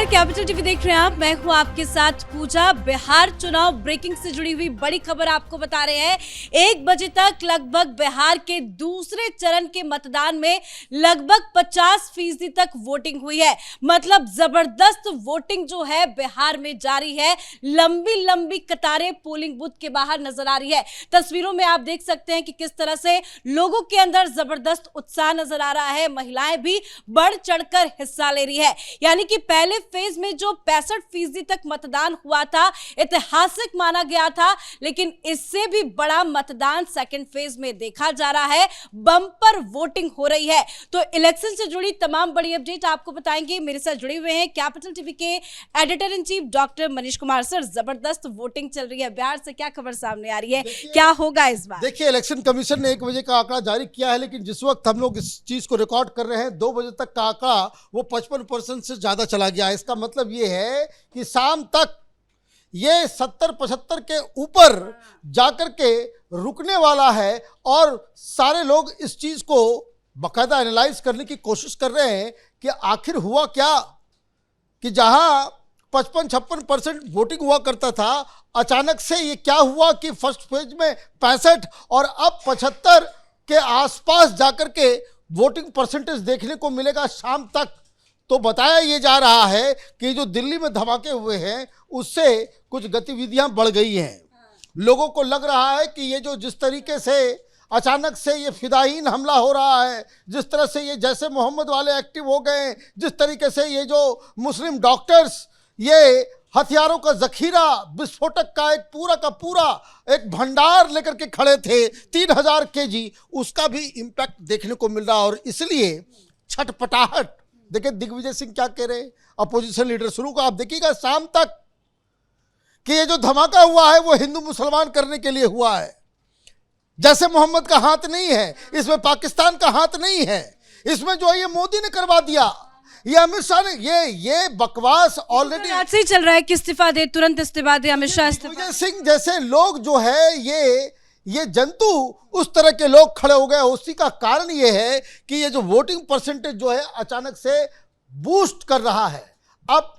Capital TV देख रहे हैं आप, मैं हूं आपके साथ पूजा। बिहार चुनाव ब्रेकिंग से जुड़ी हुई बड़ी खबर आपको बता रहे हैं। 1 बजे तक लगभग बिहार के दूसरे चरण के मतदान में लगभग 50% तक वोटिंग हुई है। मतलब जबरदस्त वोटिंग जो है बिहार में जारी है। लंबी लंबी कतारें पोलिंग बूथ के बाहर नजर आ रही है। तस्वीरों में आप देख सकते हैं कि किस तरह से लोगों के अंदर जबरदस्त उत्साह नजर आ रहा है। महिलाएं भी बढ़ चढ़कर हिस्सा ले रही है। यानी कि पहले फेज में जो 65% तक मतदान हुआ था, ऐतिहासिक माना गया था, लेकिन इससे भी बड़ा मतदान सेकंड फेज में देखा जा रहा है। बम्पर वोटिंग हो रही है। तो इलेक्शन से जुड़ी तमाम बड़ी अपडेट आपको बताएंगे। मेरे साथ जुड़े हुए हैं कैपिटल टीवी के editor in chief doctor Manish Kumar. Sir, जबरदस्त वोटिंग चल रही है बिहार से, क्या खबर सामने आ रही है, क्या होगा इस बार? देखिए, इलेक्शन कमीशन ने 1 बजे का आंकड़ा जारी किया है, लेकिन जिस वक्त हम लोग इस चीज को रिकॉर्ड कर रहे हैं 2 बजे तक का आंकड़ा वो 55% से ज्यादा चला गया है। इसका मतलब ये है कि शाम तक ये 70-75 के ऊपर जाकर के रुकने वाला है। और सारे लोग इस चीज को बाकायदा एनालाइज करने की कोशिश कर रहे हैं कि आखिर हुआ क्या, कि जहां 55-56% वोटिंग हुआ करता था, अचानक से ये क्या हुआ कि फर्स्ट फेज में 65 और अब 75 के आसपास जाकर के वोटिंग परसेंटेज देखने को मिलेगा शाम तक। तो बताया ये जा रहा है कि जो दिल्ली में धमाके हुए हैं उससे कुछ गतिविधियां बढ़ गई हैं। लोगों को लग रहा है कि ये जो जिस तरीके से अचानक से ये फिदायीन हमला हो रहा है, जिस तरह से ये जैसे मोहम्मद वाले एक्टिव हो गए, जिस तरीके से ये जो मुस्लिम डॉक्टर्स ये हथियारों का जखीरा, विस्फोटक का एक पूरा का पूरा एक भंडार लेकर के खड़े थे 3000 केजी, उसका भी इम्पैक्ट देखने को मिल रहा। और इसलिए छटपटाहट देखिए दिग्विजय सिंह क्या कह रहे हैं, अपोजिशन लीडर शुरू का आप देखिएगा शाम तक कि ये जो धमाका हुआ है वो हिंदू मुसलमान करने के लिए हुआ है। जैसे मोहम्मद का हाथ नहीं है इसमें, पाकिस्तान का हाथ नहीं है इसमें, जो है ये मोदी ने करवा दिया, ये अमित शाह ने, ये बकवास ऑलरेडी आज से ही चल रहा है कि इस्तीफा दे, तुरंत इस्तीफा दे, अमित शाह इस्तीफा। दिग्विजय सिंह जैसे लोग जो है ये जंतु उस तरह के लोग खड़े हो गए। उसी का कारण ये है कि ये जो वोटिंग परसेंटेज जो है अचानक से बूस्ट कर रहा है। अब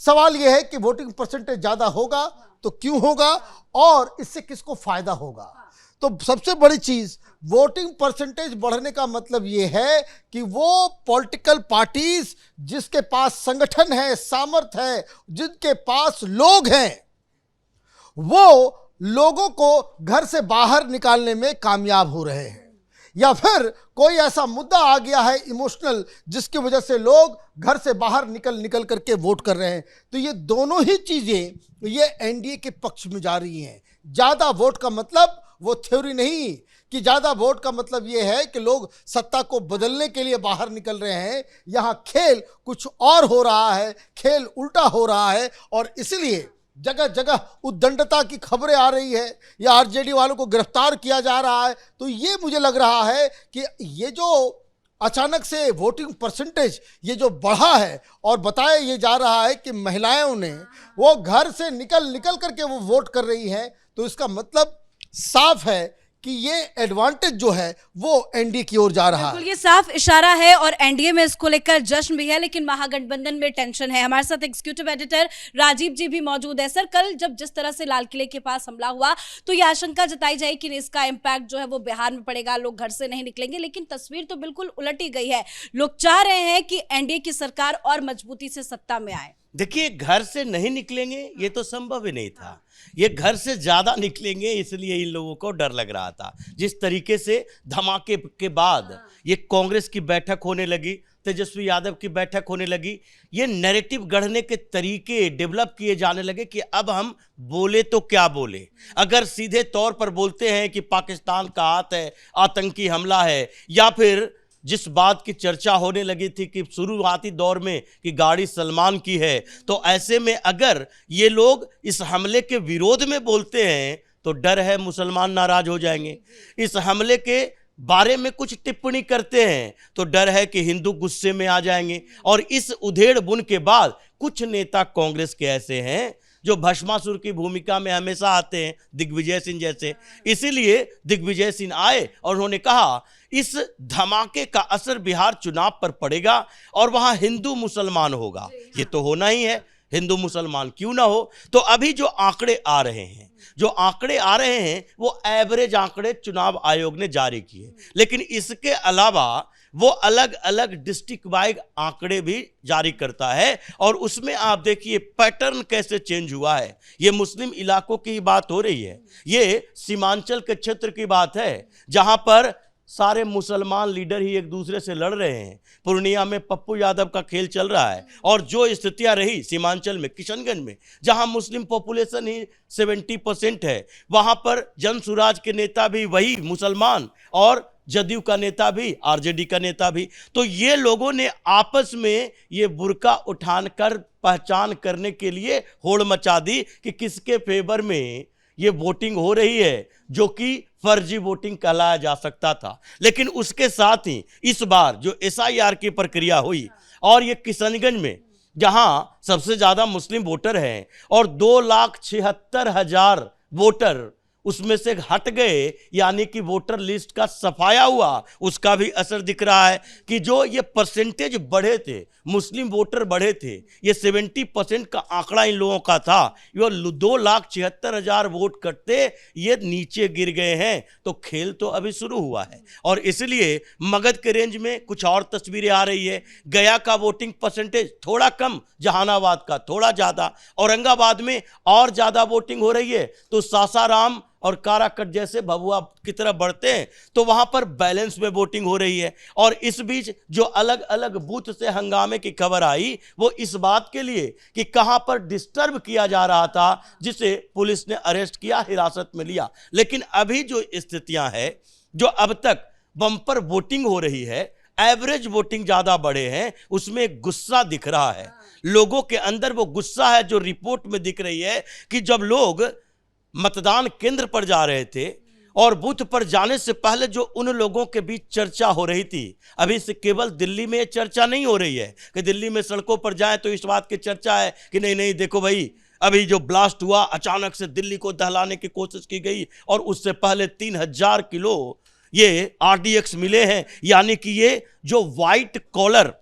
सवाल ये है कि वोटिंग परसेंटेज ज्यादा होगा तो क्यों होगा और इससे किसको फायदा होगा। तो सबसे बड़ी चीज, वोटिंग परसेंटेज बढ़ने का मतलब ये है कि वो पॉलिटिकल पार्टीज जिसके पास संगठन है, सामर्थ्य है, जिनके पास लोग हैं, वो लोगों को घर से बाहर निकालने में कामयाब हो रहे हैं। या फिर कोई ऐसा मुद्दा आ गया है इमोशनल जिसकी वजह से लोग घर से बाहर निकल करके वोट कर रहे हैं। तो ये दोनों ही चीजें ये एनडीए के पक्ष में जा रही हैं। ज्यादा वोट का मतलब वो थ्योरी नहीं कि ज्यादा वोट का मतलब ये है कि लोग सत्ता को बदलने के लिए बाहर निकल रहे हैं। यहाँ खेल कुछ और हो रहा है, खेल उल्टा हो रहा है। और इसलिए जगह जगह उद्दंडता की खबरें आ रही है या आरजेडी वालों को गिरफ्तार किया जा रहा है। तो ये मुझे लग रहा है कि ये जो अचानक से वोटिंग परसेंटेज ये जो बढ़ा है, और बताया ये जा रहा है कि महिलाओं ने वो घर से निकल करके वो वोट कर रही हैं, तो इसका मतलब साफ है कि ये एडवांटेज जो है वो एनडीए की ओर जा रहा है। ये साफ इशारा है और एनडीए में इसको लेकर जश्न भी है, लेकिन महागठबंधन में टेंशन है। हमारे साथ एग्जीक्यूटिव एडिटर राजीव जी भी मौजूद है। सर, कल जब जिस तरह से लाल किले के पास हमला हुआ तो ये आशंका जताई जाए कि इसका इम्पैक्ट जो है वो बिहार में पड़ेगा, लोग घर से नहीं निकलेंगे, लेकिन तस्वीर तो बिल्कुल उलट ही गई है। लोग चाह रहे हैं कि एनडीए की सरकार और मजबूती से सत्ता में आए। देखिए, घर से नहीं निकलेंगे ये तो संभव ही नहीं था, ये घर से ज्यादा निकलेंगे, इसलिए इन लोगों को डर लग रहा था। जिस तरीके से धमाके के बाद ये कांग्रेस की बैठक होने लगी, तेजस्वी यादव की बैठक होने लगी, ये नैरेटिव गढ़ने के तरीके डेवलप किए जाने लगे कि अब हम बोले तो क्या बोले। अगर सीधे तौर पर बोलते हैं कि पाकिस्तान का हाथ है, आतंकी हमला है, या फिर जिस बात की चर्चा होने लगी थी कि शुरुआती दौर में कि गाड़ी सलमान की है, तो ऐसे में अगर ये लोग इस हमले के विरोध में बोलते हैं तो डर है मुसलमान नाराज हो जाएंगे। इस हमले के बारे में कुछ टिप्पणी करते हैं तो डर है कि हिंदू गुस्से में आ जाएंगे। और इस उधेड़ बुन के बाद कुछ नेता कांग्रेस के ऐसे हैं जो भस्मासुर की भूमिका में हमेशा आते हैं, दिग्विजय सिंह जैसे। इसीलिए दिग्विजय सिंह आए और उन्होंने कहा इस धमाके का असर बिहार चुनाव पर पड़ेगा और वहां हिंदू मुसलमान होगा। ये तो होना ही है, हिंदू मुसलमान क्यों ना हो। तो अभी जो आंकड़े आ रहे हैं, वो एवरेज आंकड़े चुनाव आयोग ने जारी किए, लेकिन इसके अलावा वो अलग अलग डिस्ट्रिक्ट वाइज आंकड़े भी जारी करता है और उसमें आप देखिए पैटर्न कैसे चेंज हुआ है। ये मुस्लिम इलाकों की बात हो रही है, ये सीमांचल के क्षेत्र की बात है जहां पर सारे मुसलमान लीडर ही एक दूसरे से लड़ रहे हैं। पूर्णिया में पप्पू यादव का खेल चल रहा है और जो स्थितियां रही सीमांचल में, किशनगंज में, जहां मुस्लिम पॉपुलेशन ही 70% है, वहां पर जन सुराज के नेता भी वही मुसलमान और जदयू का नेता भी, आरजेडी का नेता भी। तो ये लोगों ने आपस में ये बुर्का उठाकर पहचान करने के लिए होड़ मचा दी कि किसके फेवर में ये वोटिंग हो रही है, जो कि फर्जी वोटिंग कहलाया जा सकता था। लेकिन उसके साथ ही इस बार जो SIR की प्रक्रिया हुई और ये किशनगंज में जहां सबसे ज्यादा मुस्लिम वोटर हैं और 2,76,000 वोटर उसमें से हट गए, यानी कि वोटर लिस्ट का सफाया हुआ, उसका भी असर दिख रहा है कि जो ये परसेंटेज बढ़े थे, मुस्लिम वोटर बढ़े थे, ये 70% का आंकड़ा इन लोगों का था, ये 2,76,000 वोट करते ये नीचे गिर गए हैं। तो खेल तो अभी शुरू हुआ है और इसलिए मगध के रेंज में कुछ और तस्वीरें आ रही है। गया का वोटिंग परसेंटेज थोड़ा कम, जहानाबाद का थोड़ा ज़्यादा, औरंगाबाद में और ज़्यादा वोटिंग हो रही है। तो सासाराम और काराकट जैसे भभुआ की तरफ बढ़ते हैं तो वहां पर बैलेंस में वोटिंग हो रही है। और इस बीच जो अलग अलग बूथ से हंगामे की खबर आई वो इस बात के लिए कि कहां पर डिस्टर्ब किया जा रहा था, जिसे पुलिस ने अरेस्ट किया, हिरासत में लिया। लेकिन अभी जो स्थितियां हैं, जो अब तक बम्पर वोटिंग हो रही है, एवरेज वोटिंग ज्यादा बढ़े हैं, उसमें गुस्सा दिख रहा है लोगों के अंदर। वो गुस्सा है जो रिपोर्ट में दिख रही है कि जब लोग मतदान केंद्र पर जा रहे थे और बूथ पर जाने से पहले जो उन लोगों के बीच चर्चा हो रही थी, अभी से केवल दिल्ली में ये चर्चा नहीं हो रही है कि दिल्ली में सड़कों पर जाएं तो इस बात की चर्चा है कि नहीं देखो भाई, अभी जो ब्लास्ट हुआ अचानक से दिल्ली को दहलाने की कोशिश की गई और उससे पहले 3,000 किलो ये RDX मिले हैं, यानी कि ये जो व्हाइट कॉलर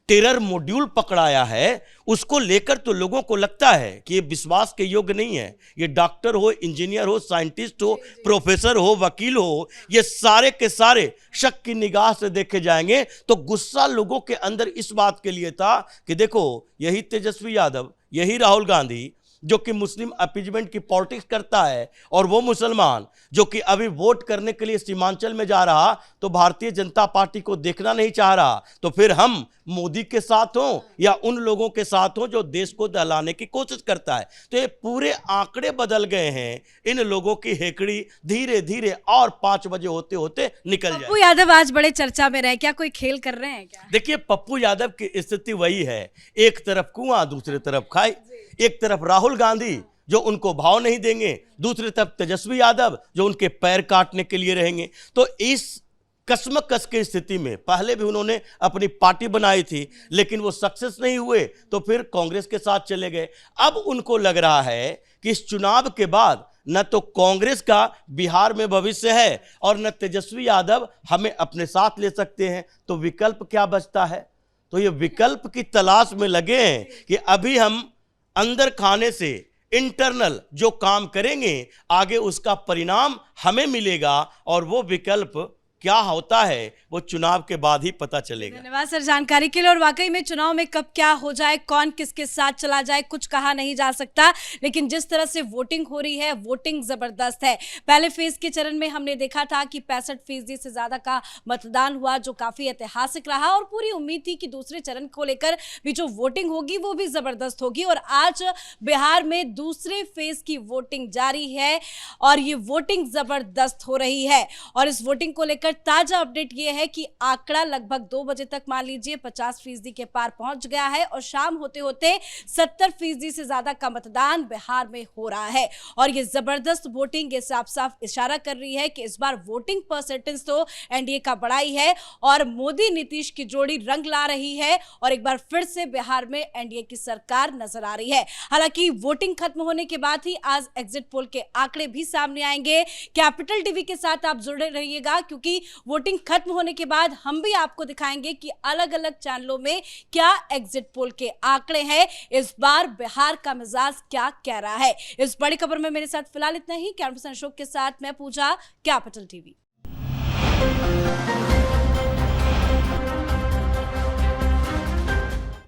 टेरर मॉड्यूल पकड़ाया है उसको लेकर तो लोगों को लगता है कि ये विश्वास के योग्य नहीं है। ये डॉक्टर हो, इंजीनियर हो, साइंटिस्ट हो, प्रोफेसर हो, वकील हो, ये सारे के सारे शक की निगाह से देखे जाएंगे। तो गुस्सा लोगों के अंदर इस बात के लिए था कि देखो, यही तेजस्वी यादव, यही राहुल गांधी जो कि मुस्लिम अपीजमेंट की पॉलिटिक्स करता है, और वो मुसलमान जो कि अभी वोट करने के लिए सीमांचल में जा रहा तो भारतीय जनता पार्टी को देखना नहीं चाह रहा। तो फिर हम मोदी के साथ हों या उन लोगों के साथ हों जो देश को दहलाने की कोशिश करता है। तो ये पूरे आंकड़े बदल गए हैं। इन लोगों की हेकड़ी धीरे धीरे और 5 बजे होते होते निकल जाए। पप्पू यादव आज बड़े चर्चा में रहे, क्या कोई खेल कर रहे हैं क्या? देखिए, पप्पू यादव की स्थिति वही है, एक तरफ कुआं दूसरी तरफ खाई। एक तरफ राहुल गांधी जो उनको भाव नहीं देंगे, दूसरी तरफ तेजस्वी यादव जो उनके पैर काटने के लिए रहेंगे। तो इस कसमकस की स्थिति में पहले भी उन्होंने अपनी पार्टी बनाई थी, लेकिन वो सक्सेस नहीं हुए तो फिर कांग्रेस के साथ चले गए। अब उनको लग रहा है कि इस चुनाव के बाद न तो कांग्रेस का बिहार में भविष्य है और न तेजस्वी यादव हमें अपने साथ ले सकते हैं। तो विकल्प क्या बचता है? तो ये विकल्प की तलाश में लगे हैं कि अभी हम अंदर खाने से इंटरनल जो काम करेंगे आगे उसका परिणाम हमें मिलेगा, और वो विकल्प क्या होता है वो चुनाव के बाद ही पता चलेगा। धन्यवाद सर जानकारी के लिए। और वाकई में चुनाव में कब क्या हो जाए, कौन किसके साथ चला जाए, कुछ कहा नहीं जा सकता। लेकिन जिस तरह से वोटिंग हो रही है, वोटिंग जबरदस्त है। पहले फेज के चरण में हमने देखा था कि 65% से ज्यादा का मतदान हुआ, जो काफी ऐतिहासिक रहा, और पूरी उम्मीद थी कि दूसरे चरण को लेकर भी जो वोटिंग होगी वो भी जबरदस्त होगी। और आज बिहार में दूसरे फेज की वोटिंग जारी है और ये वोटिंग जबरदस्त हो रही है। और इस वोटिंग को लेकर ताजा अपडेट ये है कि आंकड़ा लगभग 2 बजे तक मान लीजिए 50% के पार पहुंच गया है और शाम होते होते 70% से ज्यादा का मतदान बिहार में हो रहा है। और ये जबरदस्त वोटिंग ये साफ साफ इशारा कर रही है कि इस बार वोटिंग परसेंटेज तो एनडीए का बड़ा ही है और मोदी नीतीश की जोड़ी रंग ला रही है और एक बार फिर से बिहार में एनडीए की सरकार नजर आ रही है। हालांकि वोटिंग खत्म होने के बाद ही आज एग्जिट पोल के आंकड़े भी सामने आएंगे। कैपिटल टीवी के साथ आप जुड़े रहिएगा, क्योंकि कि वोटिंग खत्म होने के बाद हम भी आपको दिखाएंगे कि अलग अलग चैनलों में क्या एग्जिट पोल के आंकड़े हैं, इस बार बिहार का मिजाज क्या कह रहा है। इस बड़ी खबर में मेरे साथ फिलहाल इतना ही। कैमरा पर्सन अशोक के साथ मैं पूजा, कैपिटल टीवी।